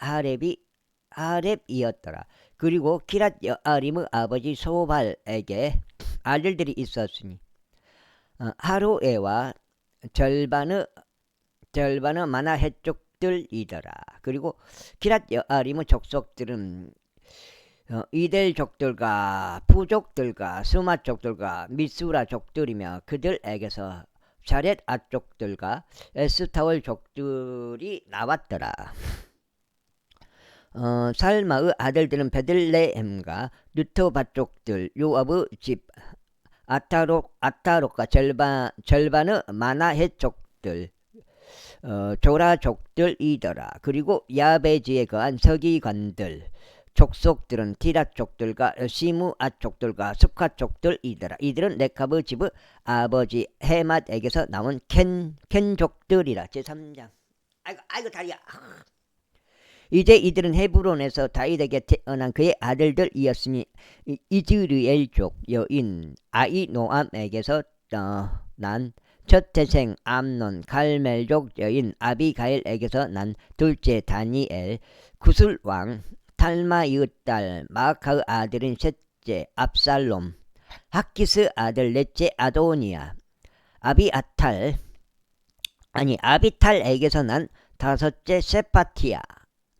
하렙이었더라. 그리고 기랏 여아림의 아버지 소발에게 아들들이 있었으니 하루에와 절반의 마나헷 족들이더라. 그리고 기랏 여아림의 족속들은 이델족들과 푸족들과 스마족들과 미수라 족들이며 그들에게서 샤렛 아족들과 에스타올 족들이 나왔더라. 살마의 아들들은 베들레헴과 누토바족들, 요압의 집 아타록과 절반의 마나헷 족들, 조라족들이더라. 그리고 야베지에 거한 서기관들 족속들은 디라족들과 시무아족들과 스카족들이더라. 이들은 레캅의 집의 아버지 헤맛에게서 나온 켄족들이라. 제3장. 아이고 다리야. 이제 이들은 헤브론에서 다윗에게 태어난 그의 아들들이었으니 이즈르엘족 여인 아히노암에게서 난 첫 태생 암논, 갈멜족 여인 아비가일에게서 난 둘째 다니엘, 구슬왕 탈마의 딸 마카의 아들인 셋째 압살롬, 하키스 아들 넷째 아도니아, 아비탈에게서 난 다섯째 세파티아,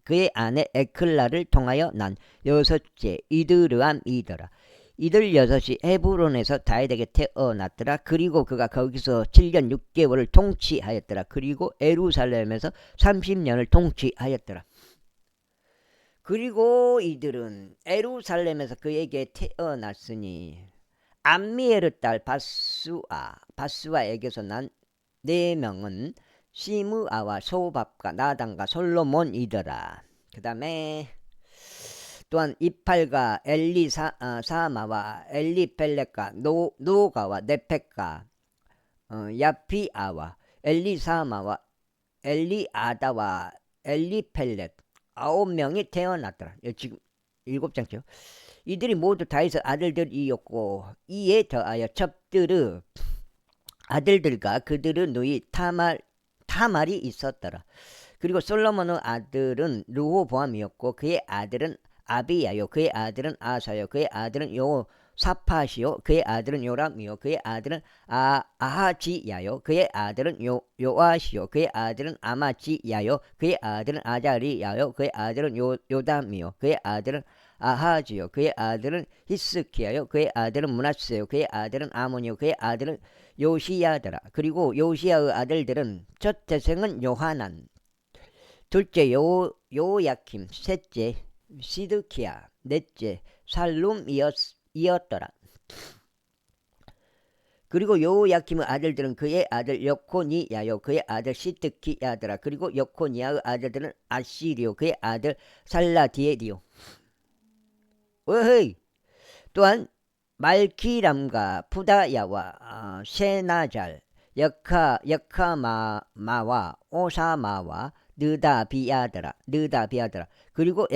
그의 아내 에클라를 통하여 난 여섯째 이드르암이더라. 이들 여섯이 헤브론에서 다윗에게 태어났더라. 그리고 그가 거기서 7년 6개월을 통치하였더라. 그리고 예루살렘에서 30년을 통치하였더라. 그리고 이들은 예루살렘에서 그에게 태어났으니 암미엘의 딸 바수아에게서 난 4명은 시므아와 소밥과 나단과 솔로몬이더라. 그 다음에 또한 이팔과 사마와 엘리펠렉과 노가와 네펙과 야피아와 엘리사마와 엘리아다와 엘리펠렉 9명이 태어났더라. 지금 7장죠. 이들이 모두 다윗의 아들들이었고 이에 더하여 첩들의 아들들과 그들의 누이 타말이 있었더라. 그리고 솔로몬의 아들은 르호보암이었고 그의 아들은 아비야요, 그의 아들은 아사요, 그의 아들은 요사팟이요, 그의 아들은 요람이요, 그의 아들은 아하지야요, 그의 아들은 요아시요, 그의 아들은 아마지야요, 그의 아들은 아자리야요, 그의 아들은 요담이요, 그의 아들은 아하지요, 그의 아들은 히스키야요, 그의 아들은 므낫세요, 그의 아들은 아몬이요, 그의 아들은 요시야더라. 그리고 요시야의 아들들은 첫 태생은 요하난, 둘째 요야킴, 셋째 시드키야, 넷째 살룸이었더라. 그리고 요야킴의 아들들은 그의 아들 여코니야요, 그의 아들 시드키야더라. 그리고 여코니야의 아들들은 아시리요, 그의 아들 살라디엘이요. 어헤이. 또한 말키람과 푸다야와 세나잘, 여카마와 오사마와 느다비아더라. 그리고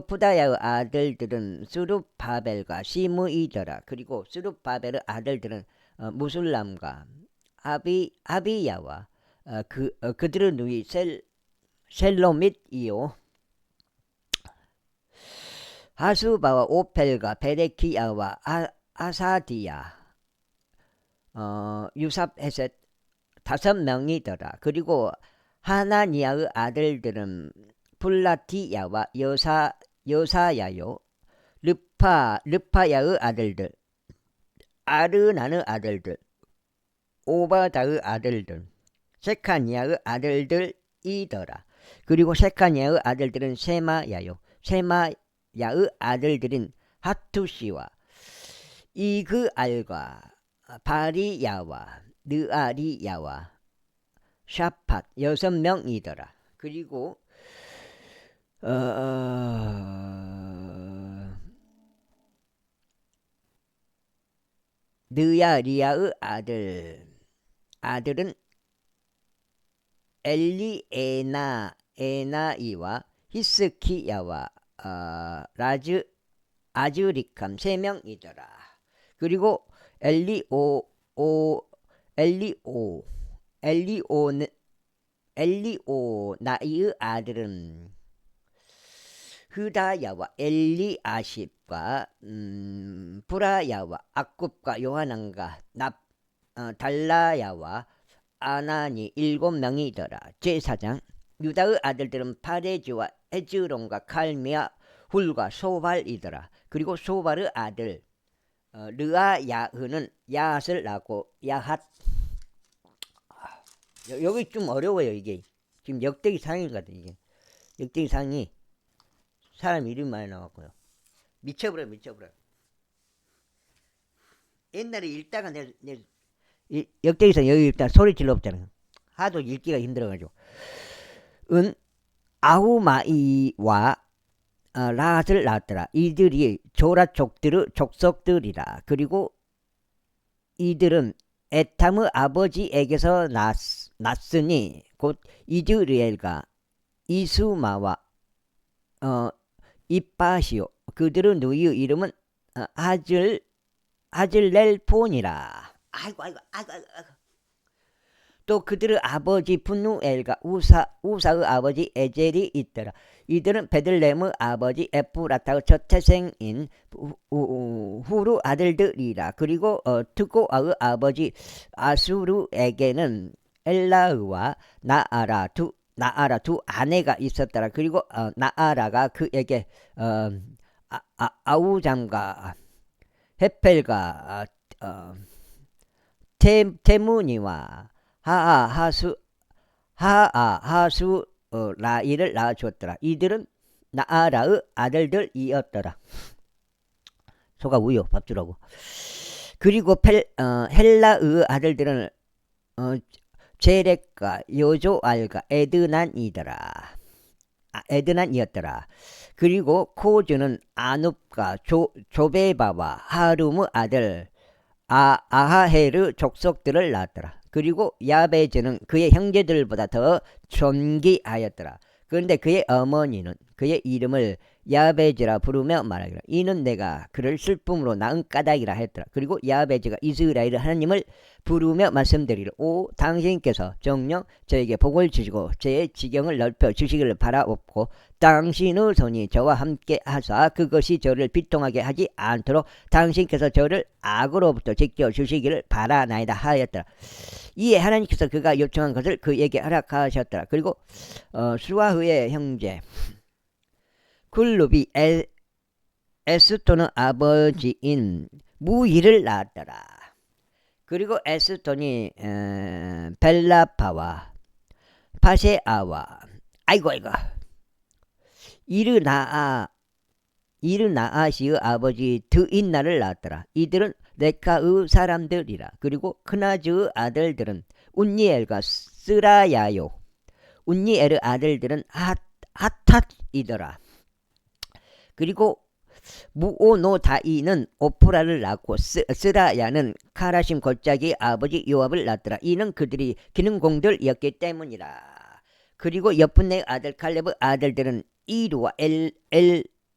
푸다야의 아들들은 스룹바벨과 시므이더라. 그리고 스룹바벨의 아들들은 무술람과 아비야와 그들의 누이 셀로밋이요, 하수바와 오펠과 베레키야와 아사디야, 유삽헤셋 5명이더라. 그리고 하나니아의 아들들은 플라티야와 여사야요, 르파야의 아들들, 아르나의 아들들, 오바다의 아들들, 세카니아의 아들들이더라. 그리고 세카니아의 아들들은 세마야요, 세마야의 아들들인 하투시와 이그알과 바리야와 느아리야와 샤팟 6명이더라. 그리고 느아리야의 아들은 엘리에나이와 히스키야와 아즈리캄 3명이더라. 그리고 엘리오나이의 아들은 흐다야와 엘리아십과 브라야와 악굽과 요하난과 달라야와 아나니 7명이더라. 제4장 유다의 아들들은 파레즈와 헤즈론과 칼미와 훌과 소발이더라. 그리고 소발의 아들 르아야흐는 야핫을 낳고 야핫 여기 좀 어려워요. 이게 지금 역대기 상이거든. 이게 역대기 상이 사람 이름이 많이 나왔고요. 미쳐버려. 옛날에 읽다가 내 역대기상 여기 일단 소리 질러 없잖아요. 하도 읽기가 힘들어가지고 아후마이와 라핫을 낳았더라. 이들이 조라족들의 족속들이라. 그리고 이들은 에탐의 아버지에게서 났으니 곧 이드리엘과 이수마와 이빠시오. 그들의 누이의 이름은 하즐렐폰이라. 아이고. 또 그들의 아버지 분누엘과 우사의 아버지 에젤이 있더라. 이들은 베들레헴의 아버지 에프라타의 첫 태생인 후루 아들들이라. 그리고 트고아의 아버지 아수르에게는 엘라의와 나아라 두 아내가 있었더라. 그리고 나아라가 그에게 아우잠과 헤펠과 테무니와 하하하수 라이를 낳아주었더라. 이들은 나아라의 아들들이었더라. 소가 우유 밥 주라고. 그리고 헬라의 아들들은 제렉과 요조알과 에드난이었더라. 그리고 코즈는 아눕과 조베바와 하룸의 아들 아하헬의 족속들을 낳았더라. 그리고 야베즈는 그의 형제들보다 더 존귀하였더라. 그런데 그의 어머니는 그의 이름을 야베즈라 부르며 말하기를 이는 내가 그를 슬픔으로 낳은 까닭이라 했더라. 그리고 야베즈가 이스라엘 하나님을 부르며 말씀드리기를 오 당신께서 정녕 저에게 복을 주시고 제 지경을 넓혀 주시기를 바라옵고 당신의 손이 저와 함께 하사 그것이 저를 비통하게 하지 않도록 당신께서 저를 악으로부터 지켜주시기를 바라나이다 하였더라. 이에 하나님께서 그가 요청한 것을 그에게 허락하셨더라. 그리고 수아흐의 형제 굴룹이 에스톤의 아버지인 무히를 낳았더라. 그리고 에스톤이 벨라파와 파세아와 아이고 이르나아시의 아버지 드인나를 낳았더라. 이들은 레카의 사람들이라. 그리고 크나즈의 아들들은 운니엘과 스라야요. 운니엘의 아들들은 핫탓이더라. 그리고 무오노다이는 오프라를 낳고 스라야는 카라심 골짜기 아버지 요압을 낳더라. 이는 그들이 기능공들이었기 때문이라. 그리고 여푼네의 아들 칼렙의 아들들은 이루와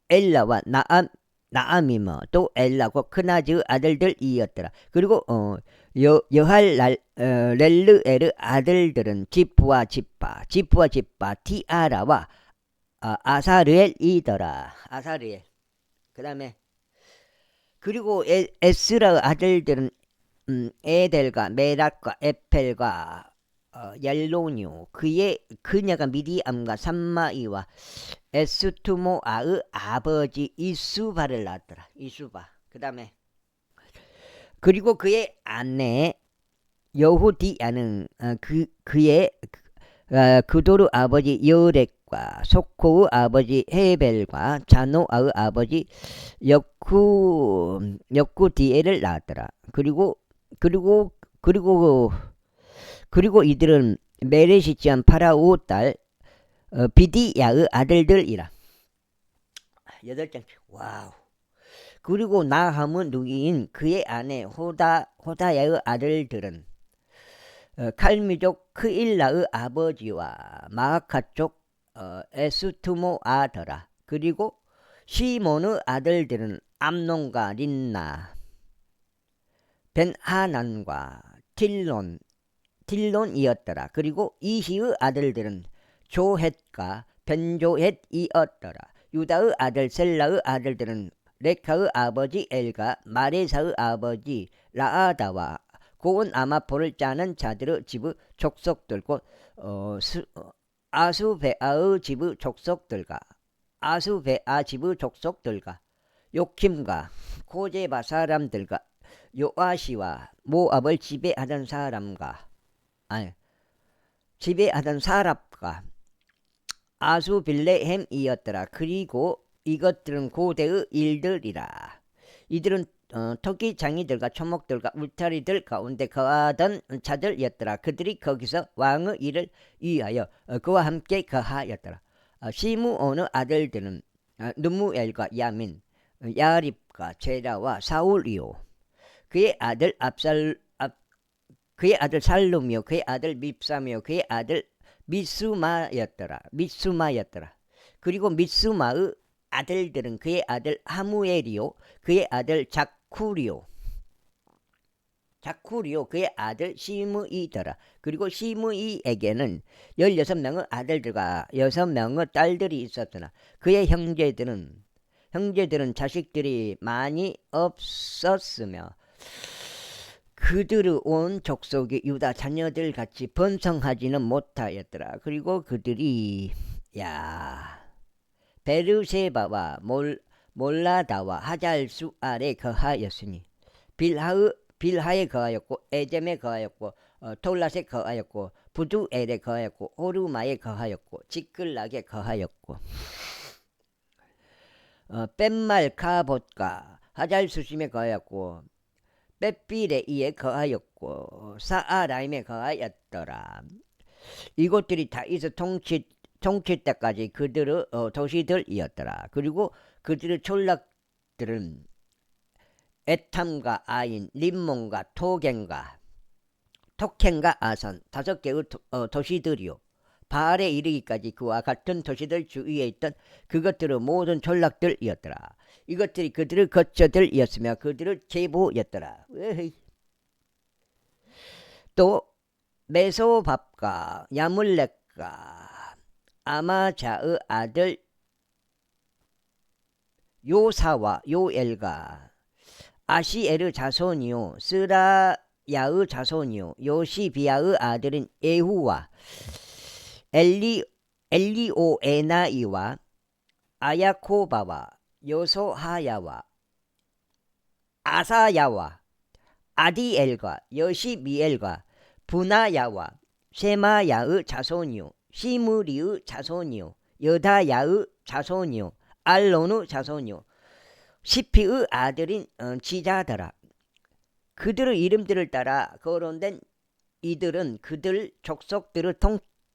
엘라와 나아미머 또 엘라고 크나즈의 아들들이었더라. 그리고 여할렐르엘의 아들들은 지프와 지파 티아라와 아사르엘이더라. 아사르엘. 그 다음에 그리고 에스라의 아들들은 에델과 메락과 에펠과 옐로뉴 그녀가 미디암과 삼마이와 에스투모아의 아버지 이수바를 낳았더라. 이수바. 그 다음에 그리고 그의 아내 여후디야는 그의 그도르 아버지 여렉과 속코의 아버지 헤벨과 자노아의 아버지 역구디엘을 낳았더라. 그리고 이들은 메레시지안 파라오 딸 비디야의 아들들이라. 8장. 와우. 그리고 나함의 누이인 그의 아내 호다야의 아들들은 칼미족 크일라의 아버지와 마아카족 에스투모아더라. 그리고 시몬의 아들들은 암논과 린나, 벤하난과 딜론이었더라. 그리고 이시의 아들들은 조헷과 벤조헷이었더라. 유다의 아들 셀라의 아들들은 레카의 아버지 엘과 마레사의 아버지 라아다와 고운 아마포를 짜는 자들의 집의 족속들과 아수베아의 집의 족속들과 아수베아 집의 족속들과 요킴과 고제바 사람들과 요아시와 모압을 지배하던 사람과 지배하던 사람과 아수빌레헴이었더라. 그리고 이것들은 고대의 일들이라. 이들은 토끼장이들과 초목들과 울타리들 가운데 거하던 자들이었더라. 그들이 거기서 왕의 일을 위하여 그와 함께 거하였더라. 시므온의 아들들은 느무엘과 야민, 야립과 제라와 사울이요. 그의 아들 그의 아들 살룸이요, 그의 아들 밉삼이요, 그의 아들 미스마였더라. 그리고 미스마의 아들들은 그의 아들 하무엘이요, 그의 아들 자쿠리요, 그의 아들 시므이더라. 그리고 시므이에게는 16명의 아들들과 6명의 딸들이 있었으나 그의 형제들은 자식들이 많이 없었으며 그들의 온 족속이 유다 자녀들 같이 번성하지는 못하였더라. 그리고 그들이 베르세바와 몰라다와 하잘수 아래 거하였으니 빌하에 거하였고 에젬에 거하였고 톨랏에 거하였고 부두엘에 거하였고 호르마에 거하였고 지클락에 거하였고 벤말카봇과 하잘수심에 거하였고 벳비레이에 거하였고 사아라임에 거하였더라. 이곳들이 다윗의 통치 때까지 그들의 도시들이었더라. 그리고 그들의 촌락들은 에탐과 아인, 림몬과 토겐과 아산 5개의 도시들이요. 바알에 이르기까지 그와 같은 도시들 주위에 있던 그것들의 모든 촌락들이었더라. 이것들이 그들의 거처들이었으며 그들의 계보였더라. 또 메소밥과 야물렉과 아마자의 아들 요사와 요엘과 아시엘의 자손이요 스라야의 자손이요 요시비아의 아들인 에후와 엘리오에나이와 아야코바와 요소하야와 아사야와 아디엘과 여시미엘과 분하야와 세마야의 자손이요 시므리의 자손이요 여다야의 자손이요 알론의 자손이요 시피의 아들인 지자더라. 그들의 이름들을 따라 거론된 이들은 그들 족속들의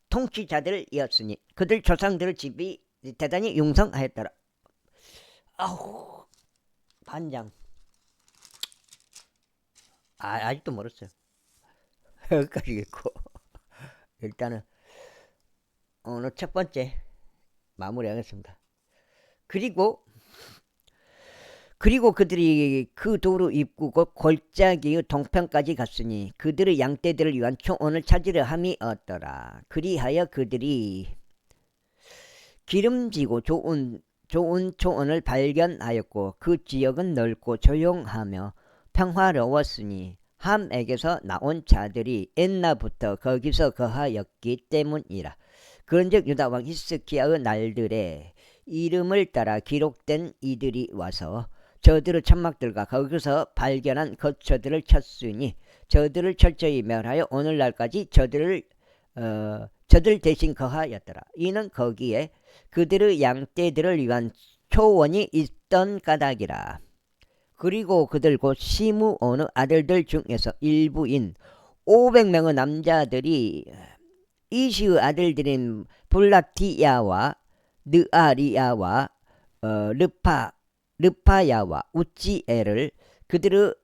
통치자들이었으니 그들 조상들의 집이 대단히 융성하였더라. 아우 반장. 아직도 멀었어요. 여기까지 읽고 일단은 오늘 첫 번째 마무리하겠습니다. 그리고 그들이 그 도로 입구 곧 골짜기의 동편까지 갔으니 그들의 양떼들을 위한 초원을 찾으려 함이 없더라. 그리하여 그들이 기름지고 좋은 초원을 발견하였고 그 지역은 넓고 조용하며 평화로웠으니 함에게서 나온 자들이 옛날부터 거기서 거하였기 때문이라. 그런즉 유다 왕 히스기야의 날들에 이름을 따라 기록된 이들이 와서 저들의 천막들과 거기서 발견한 거처들을 쳤으니 저들을 철저히 멸하여 오늘날까지 저들 대신 거하였더라. 이는 거기에 그들의 양떼들을 위한 초원이 있던 까닭이라. 그리고 그들 곧 시므온의 아들들 중에서 일부인 500명의 남자들이 이시의 아들들인 블라티야와 느아리야와 르파야와 우찌엘을 그들의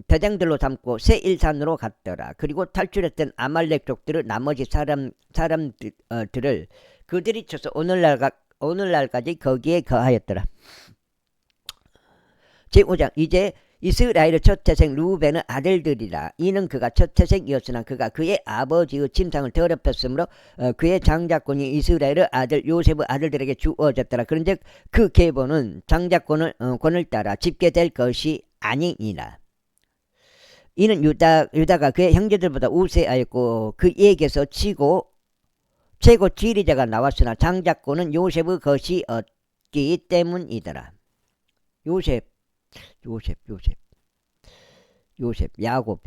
대장들로 삼고 세일산으로 갔더라. 그리고 탈출했던 아말렉 족들의 나머지 사람들을 그들이 쳐서 오늘날까지 거기에 거하였더라. 제5장 이제 이스라엘의 첫 태생 루벤의 아들들이라. 이는 그가 첫 태생이었으나 그가 그의 아버지의 침상을 더럽혔으므로 그의 장자권이 이스라엘의 아들 요셉의 아들들에게 주어졌더라. 그런즉 그 계보는 장자권을 권을 따라 집계될 것이 아니니라. 이는 유다가 그의 형제들보다 우세하였고 그에게서 최고 지리자가 나왔으나 장자권은 요셉의 것이었기 때문이더라. 야곱.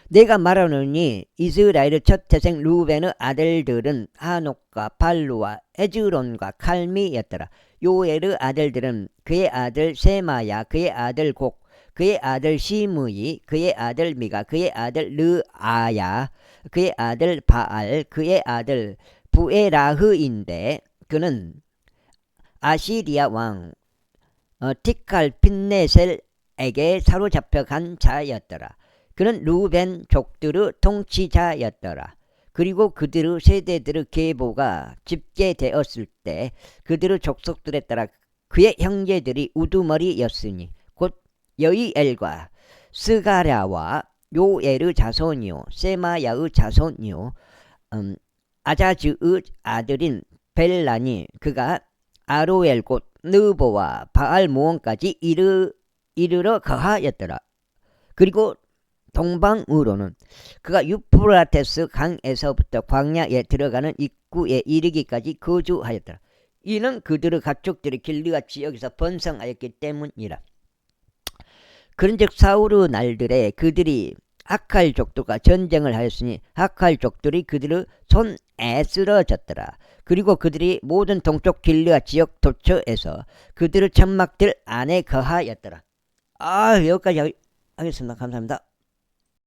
내가 말하노니 이스라엘의 첫 태생 루벤의 아들들은 하녹과 발루와 에즈론과 칼미였더라. 요엘의 아들들은 그의 아들 세마야, 그의 아들 곡, 그의 아들 시므이, 그의 아들 미가, 그의 아들 르아야, 그의 아들 바알, 그의 아들 부에라흐인데 그는 아시리아 왕 티칼핀네셀에게 사로잡혀간 자였더라. 그는 루벤 족들의 통치자였더라. 그리고 그들의 세대들의 계보가 집계되었을 때 그들의 족속들에 따라 그의 형제들이 우두머리였으니 곧 여이엘과 스가랴와 요엘의 자손이요 세마야의 자손이요 아자즈의 아들인 벨란이 그가 아로엘 곧 느보와 바알모온까지 이르러 거하였더라. 그리고 동방으로는 그가 유프라테스 강에서부터 광야에 들어가는 입구에 이르기까지 거주하였더라. 이는 그들의 가축들이 길르앗 지역에서 번성하였기 때문이라. 그런즉 사울의 날들에 그들이 하칼 족들과 전쟁을 하였으니 하칼 족들이 그들의 손에 쓰러졌더라. 그리고 그들이 모든 동쪽 길르앗 지역 도처에서 그들의 천막들 안에 거하였더라. 여기까지 하겠습니다. 감사합니다.